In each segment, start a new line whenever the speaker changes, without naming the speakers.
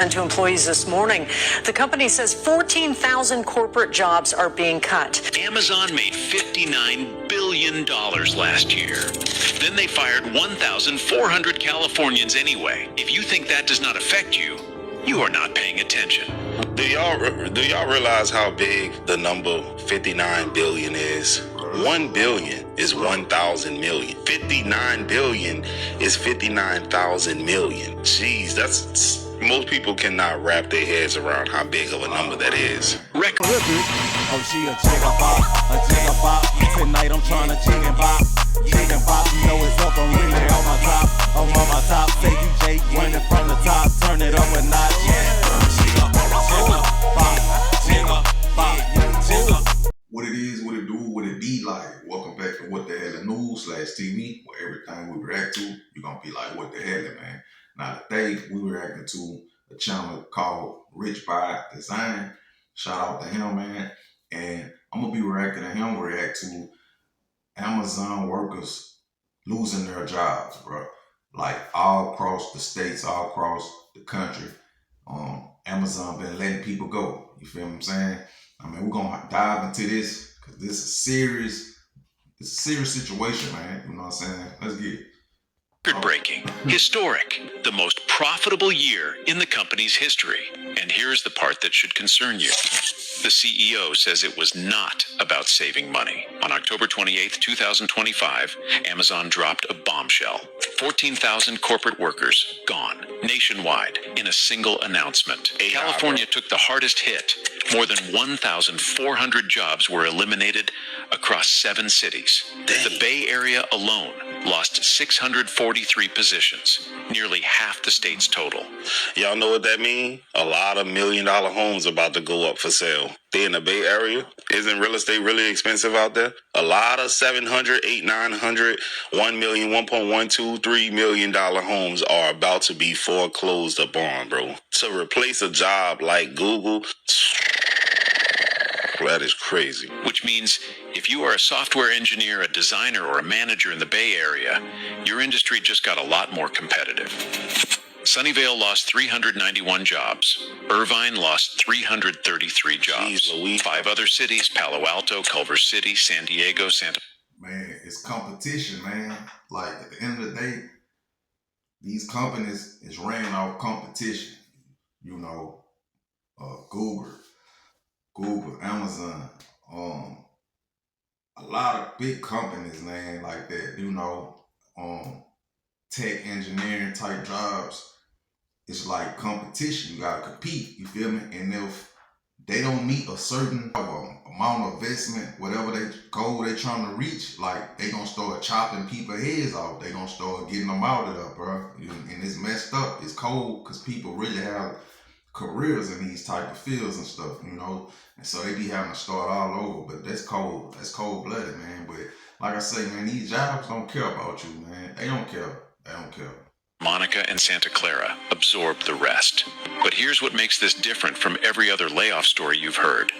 And to employees this morning, the company says 14,000 corporate jobs are being cut.
Amazon made $59 billion last year. Then they fired 1,400 Californians anyway. If you think that does not affect you, you are not paying attention.
Do y'all realize how big the number 59 billion is? 1 billion is 1,000 million. 59 billion is 59,000 million. Jeez, that's... Most people cannot wrap their heads around how big of a number that is.
Record.
Oh, she a jigga bop. Tonight I'm trying to jig and bop. Jig and bop, you know it's up, I'm really on my top. I'm on my top, say you Jake, running from the top. Turn it up a notch, yeah. Jigga bop.
What it is, what it do, what it be like. Welcome back to What the Hell News/TV, where everything we react to, you're gonna be like, what the hell, man. Now today, we were reacting to a channel called Rich by Design. Shout out to him, man. And I'm gonna be reacting to him react to Amazon workers losing their jobs, bro. Like all across the states, all across the country. Amazon been letting people go. You feel what I'm saying? I mean, we're gonna dive into this because this is a serious situation, man. You know what I'm saying? Let's get it.
Record-breaking, historic, the most profitable year in the company's history. And here's the part that should concern you. The CEO says it was not about saving money. On October 28, 2025, Amazon dropped a bombshell. 14,000 corporate workers gone nationwide in a single announcement. California took the hardest hit. More than 1,400 jobs were eliminated across 7 cities. The Bay Area alone lost 643 positions, nearly half the state's total.
Y'all know what that means? A lot of $1 million homes about to go up for sale. They in the Bay Area. Isn't real estate really expensive out there? A lot of 700, 800, 900, 1 million, 1.12, $3 million homes are about to be foreclosed upon, bro. To replace a job like Google, that is crazy.
Which means if you are a software engineer, a designer, or a manager in the Bay Area, your industry just got a lot more competitive. Sunnyvale lost 391 jobs. Irvine lost 333 jobs.
Jeez,
5 other cities, Palo Alto, Culver City, San Diego, Santa...
Man, it's competition, man. Like, at the end of the day, these companies is ran off competition. You know, Google, Amazon, a lot of big companies, man, like that, you know, tech engineering type jobs. It's like competition. You gotta compete, you feel me? And if they don't meet a certain amount of investment, whatever goal they trying to reach, like they gonna start chopping people's heads off. They gonna start getting them out of there, bro. And it's messed up. It's cold because people really have careers in these type of fields and stuff, you know, and so they be having to start all over. But that's cold-blooded, man. But like I say, man, these jobs don't care about you, man. They don't care.
Monica and Santa Clara absorbed the rest. But here's what makes this different from every other layoff story you've heard.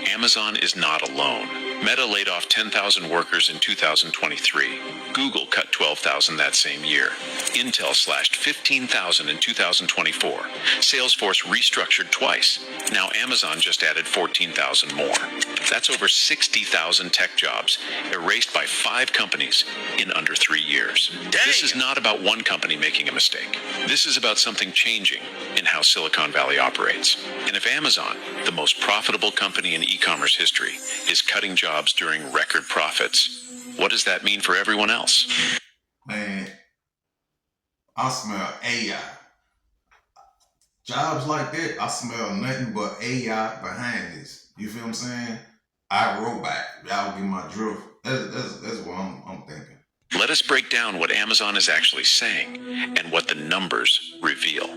Amazon is not alone. Meta laid off 10,000 workers in 2023. Google cut 12,000 that same year. Intel slashed 15,000 in 2024. Salesforce restructured twice. Now Amazon just added 14,000 more. That's over 60,000 tech jobs erased by 5 companies in under 3 years. Dang. This is not about one company making a mistake. This is about something changing in how Silicon Valley operates. And if Amazon, the most profitable company in e-commerce history, is cutting jobs during record profits, what does that mean for everyone else?
Man, I smell AI. Jobs like that, I smell nothing but AI behind this. You feel what I'm saying? iRobot. Y'all get my drift. That's what I'm thinking.
Let us break down what Amazon is actually saying and what the numbers reveal.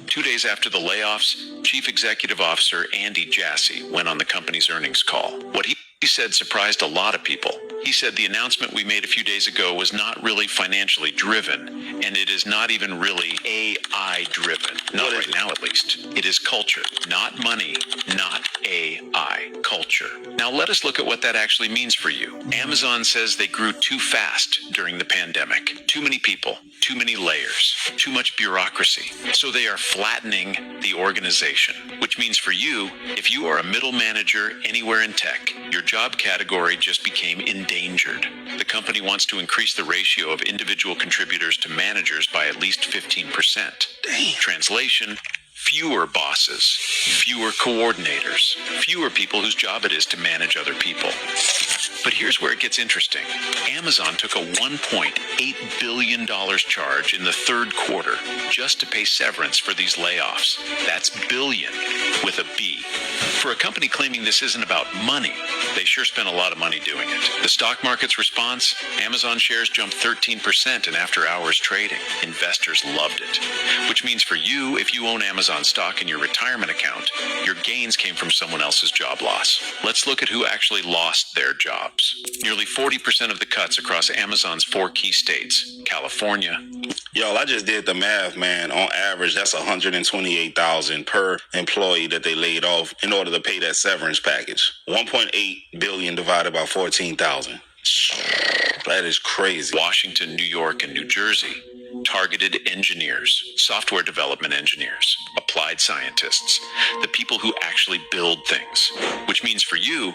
2 days after the layoffs, Chief Executive Officer Andy Jassy went on the company's earnings call. What he said surprised a lot of people. He said the announcement we made a few days ago was not really financially driven, and it is not even really AI driven. Not right now, at least. It is culture, not money, not AI. Culture. Now let us look at what that actually means for you. Amazon says they grew too fast during the pandemic. Too many people, too many layers, too much bureaucracy. So they are flattening the organization, which means for you, if you are a middle manager anywhere in tech, your job category just became endangered. The company wants to increase the ratio of individual contributors to managers by at least 15%. Translation: fewer bosses, fewer coordinators, fewer people whose job it is to manage other people. But here's where it gets interesting. Amazon took a $1.8 billion charge in the third quarter just to pay severance for these layoffs. That's billion with a B. For a company claiming this isn't about money, they sure spent a lot of money doing it. The stock market's response? Amazon shares jumped 13% in after-hours trading. Investors loved it. Which means for you, if you own Amazon stock in your retirement account, your gains came from someone else's job loss. Let's look at who actually lost their jobs. Nearly 40% of the cuts across Amazon's 4 key states. California.
Y'all, I just did the math, man. On average, that's $128,000 per employee that they laid off in order to pay that severance package. 1.8 billion divided by 14,000. That is crazy.
Washington, New York, and New Jersey. Targeted engineers, software development engineers, applied scientists, the people who actually build things. Which means for you,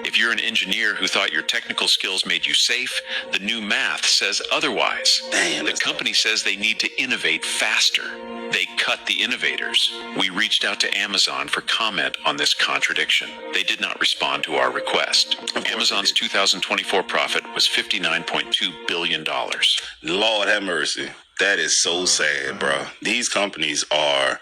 if you're an engineer who thought your technical skills made you safe, the new math says otherwise.
Damn,
the company says they need to innovate faster. They cut the innovators. We reached out to Amazon for comment on this contradiction. They did not respond to our request. Amazon's 2024 profit was $59.2 billion.
Lord have mercy. That is so sad, bro. These companies are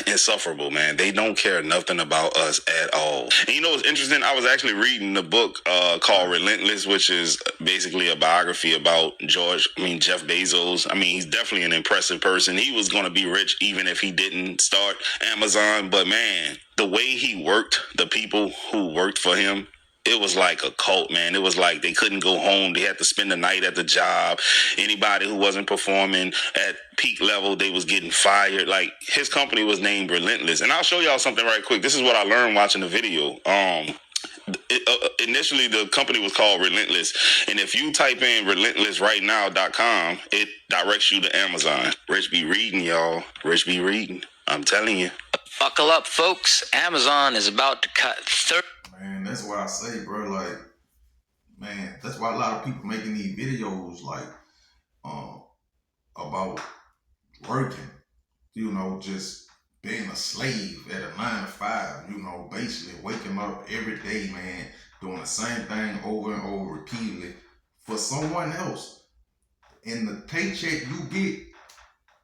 insufferable, man. They don't care nothing about us at all. And you know what's interesting? I was actually reading the book called Relentless, which is basically a biography about Jeff Bezos. I mean, he's definitely an impressive person. He was going to be rich even if he didn't start Amazon. But man, the way he worked, the people who worked for him, it was like a cult, man. It was like they couldn't go home. They had to spend the night at the job. Anybody who wasn't performing at peak level, they was getting fired. Like, his company was named Relentless. And I'll show y'all something right quick. This is what I learned watching the video. Initially, the company was called Relentless. And if you type in relentlessrightnow.com, it directs you to Amazon. Rich be reading, y'all. Rich be reading. I'm telling you.
Buckle up, folks. Amazon is about to cut 30.
Man, that's why I say, bro, like, man, that's why a lot of people making these videos, like, about working, you know, just being a slave at a 9 to 5, you know, basically waking up every day, man, doing the same thing over and over repeatedly for someone else. And the paycheck you get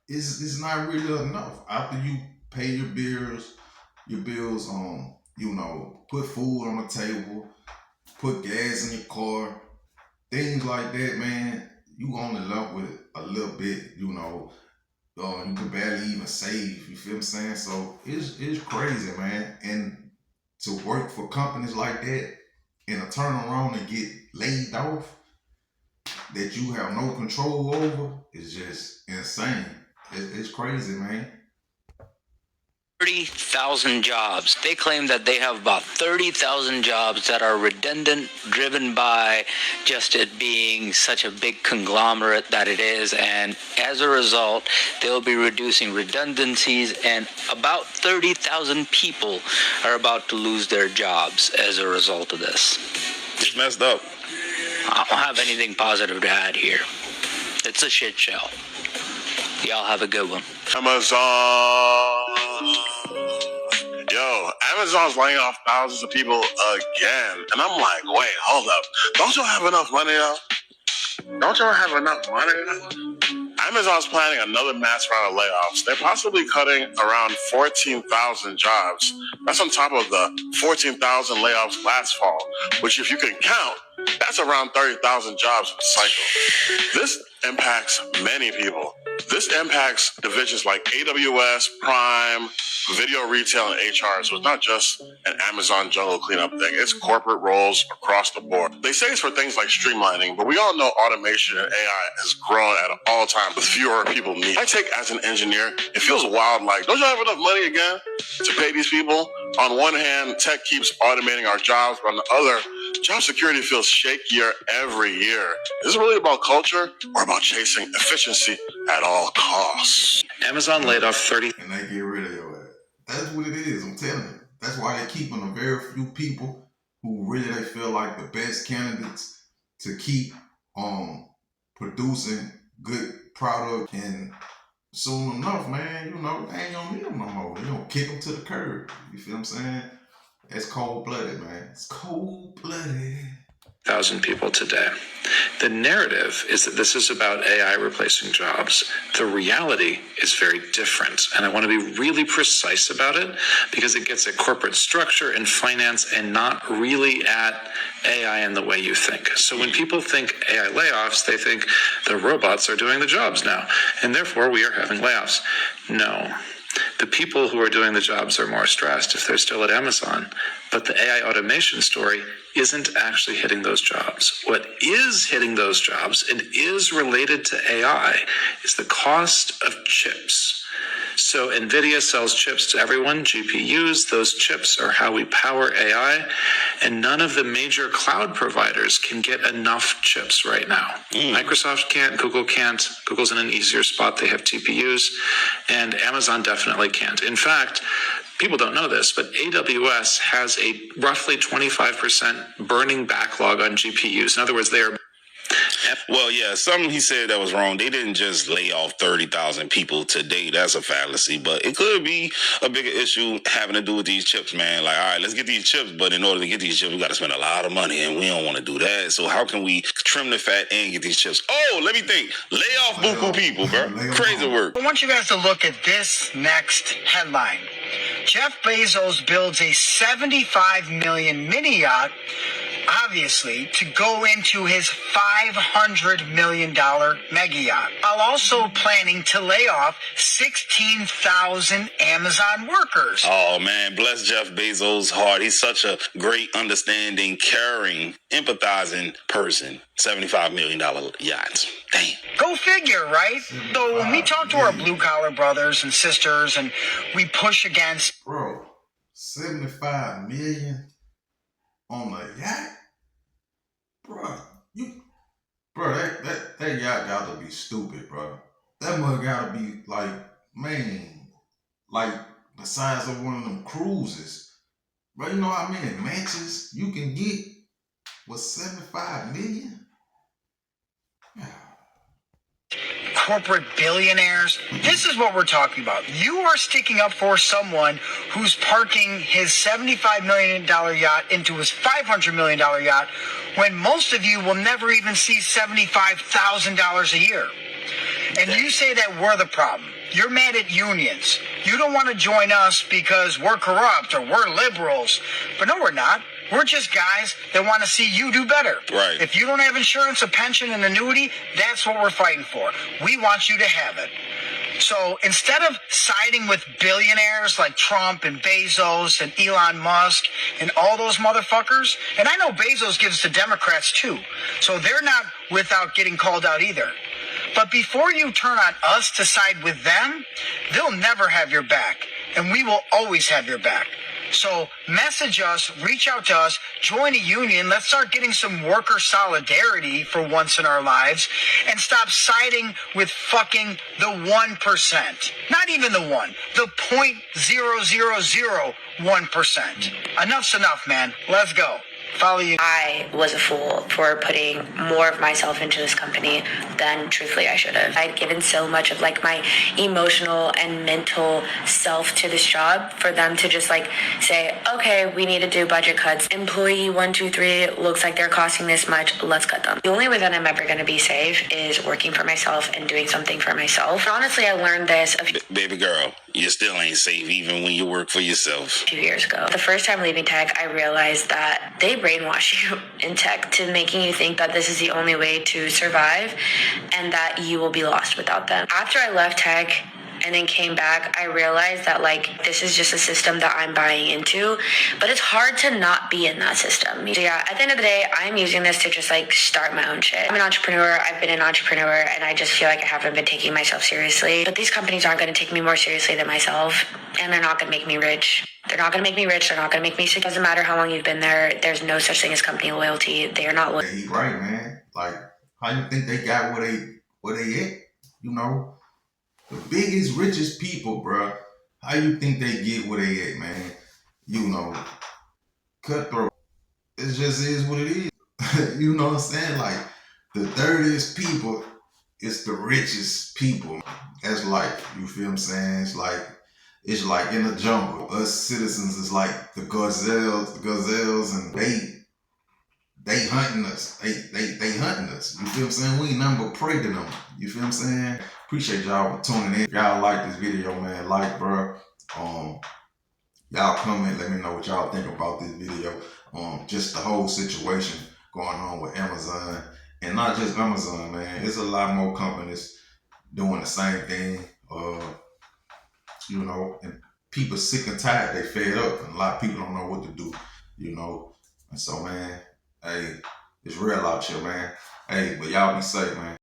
is not really enough. After you pay your bills, you know, put food on the table, put gas in your car, things like that, man, you only left with a little bit, you know. You can barely even save, you feel what I'm saying? So it's crazy, man. And to work for companies like that and to turn around and get laid off that you have no control over is just insane. It's crazy, man.
30,000 jobs. They claim that they have about 30,000 jobs that are redundant, driven by just it being such a big conglomerate that it is, and as a result, they'll be reducing redundancies, and about 30,000 people are about to lose their jobs as a result of this.
It's messed up.
I don't have anything positive to add here. It's a shit show. Y'all have a good one.
Amazon. Yo, Amazon's laying off thousands of people again. And I'm like, wait, hold up. Don't y'all have enough money now? Don't y'all have enough money now? Amazon's planning another mass round of layoffs. They're possibly cutting around 14,000 jobs. That's on top of the 14,000 layoffs last fall, which if you can count, that's around 30,000 jobs in a cycle. This impacts many people. This impacts divisions like AWS, Prime, video retail, and HR. So it's not just an Amazon jungle cleanup thing. It's corporate roles across the board. They say it's for things like streamlining, but we all know automation and AI has grown at an all-time with fewer people needed. I take as an engineer, it feels wild like, don't you have enough money again to pay these people? On one hand, tech keeps automating our jobs, but on the other, job security feels shakier every year. Is it really about culture or about chasing efficiency at all costs?
Amazon laid off 30.
And they get rid of your ass. That's what it is, I'm telling you. That's why they're keeping a very few people who really they feel like the best candidates to keep producing good product. And soon enough, man, you know, they ain't gonna need them no more. They gonna kick them to the curb. You feel what I'm saying? It's cold-blooded, man. It's cold-blooded.
1,000 people today. The narrative is that this is about AI replacing jobs. The reality is very different. And I want to be really precise about it because it gets at corporate structure and finance and not really at AI in the way you think. So when people think AI layoffs, they think the robots are doing the jobs now, and therefore we are having layoffs. No. The people who are doing the jobs are more stressed if they're still at Amazon, but the AI automation story isn't actually hitting those jobs. What is hitting those jobs and is related to AI is the cost of chips. So NVIDIA sells chips to everyone, GPUs. Those chips are how we power AI, and none of the major cloud providers can get enough chips right now. Microsoft can't, Google can't. Google's in an easier spot. They have TPUs, and Amazon definitely can't. In fact, people don't know this, but AWS has a roughly 25% burning backlog on GPUs. In other words, they are...
Well, yeah, something he said that was wrong. They didn't just lay off 30,000 people today. That's a fallacy, but it could be a bigger issue having to do with these chips, man. Like, all right, let's get these chips, but in order to get these chips, we got to spend a lot of money, and we don't want to do that. So how can we trim the fat and get these chips? Oh, let me think. Lay off buku people, bro. Crazy work.
I want you guys to look at this next headline. Jeff Bezos builds a $75 million mini yacht, obviously, to go into his $500 million mega yacht, while also planning to lay off 16,000 Amazon workers.
Oh, man, bless Jeff Bezos' heart. He's such a great, understanding, caring, empathizing person. $75 million yacht. Damn.
Go figure, right? So when we talk to our blue-collar brothers and sisters and we push against...
Bro, 75 million on a yacht? Bro, that yacht got to be stupid, bro. That mug got to be like, man, like the size of one of them cruises. Bro, you know how many mansions you can get with 75 million? Yeah.
Corporate billionaires. This is what we're talking about. You are sticking up for someone who's parking his $75 million yacht into his $500 million yacht when most of you will never even see $75,000 a year. And you say that we're the problem. You're mad at unions. You don't want to join us because we're corrupt or we're liberals. But no, we're not. We're just guys that want to see you do better.
Right.
If you don't have insurance, a pension, and annuity, that's what we're fighting for. We want you to have it. So instead of siding with billionaires like Trump and Bezos and Elon Musk and all those motherfuckers, and I know Bezos gives to Democrats too, so they're not without getting called out either. But before you turn on us to side with them, they'll never have your back, and we will always have your back. So message us, reach out to us, join a union. Let's start getting some worker solidarity for once in our lives and stop siding with fucking the 1%. Not even the 0.0001%. Enough's enough, man. Let's go. Follow you.
I was a fool for putting more of myself into this company than truthfully I should have. I'd given so much of like my emotional and mental self to this job for them to just like say, okay, we need to do budget cuts. Employee 1, 2, 3 looks like they're costing this much. Let's cut them. The only way that I'm ever going to be safe is working for myself and doing something for myself. And honestly, I learned this
Baby girl, you still ain't safe even when you work for yourself.
a few years ago. The first time leaving tech, I realized that they brainwash you in tech to making you think that this is the only way to survive and that you will be lost without them. After I left tech, and then came back, I realized that like this is just a system that I'm buying into, but it's hard to not be in that system. So yeah, at the end of the day, I'm using this to just like start my own shit. I'm an entrepreneur. I've been an entrepreneur, and I just feel like I haven't been taking myself seriously. But these companies aren't going to take me more seriously than myself, and they're not going to make me rich. They're not going to make me rich. They're not going to make me sick. It doesn't matter how long you've been there. There's no such thing as company loyalty. They are not loyal.
He right, man. Like, how you think they got where they at? You know, the biggest, richest people, bro. How you think they get where they at, man? You know, cutthroat. It just is what it is. You know what I'm saying? Like, the dirtiest people, it's the richest people. That's life. You feel what I'm saying? It's like in the jungle. Us citizens is like the gazelles, and they hunting us. They hunting us. You feel what I'm saying? We ain't nothing but prey to them. You feel what I'm saying? Appreciate y'all for tuning in. If y'all like this video, man, like, bro. Y'all comment, let me know what y'all think about this video. Just the whole situation going on with Amazon. And not just Amazon, man. There's a lot more companies doing the same thing. You know, and people sick and tired. They fed up. And a lot of people don't know what to do, you know. And so, man, hey, it's real out here, man. Hey, but y'all be safe, man.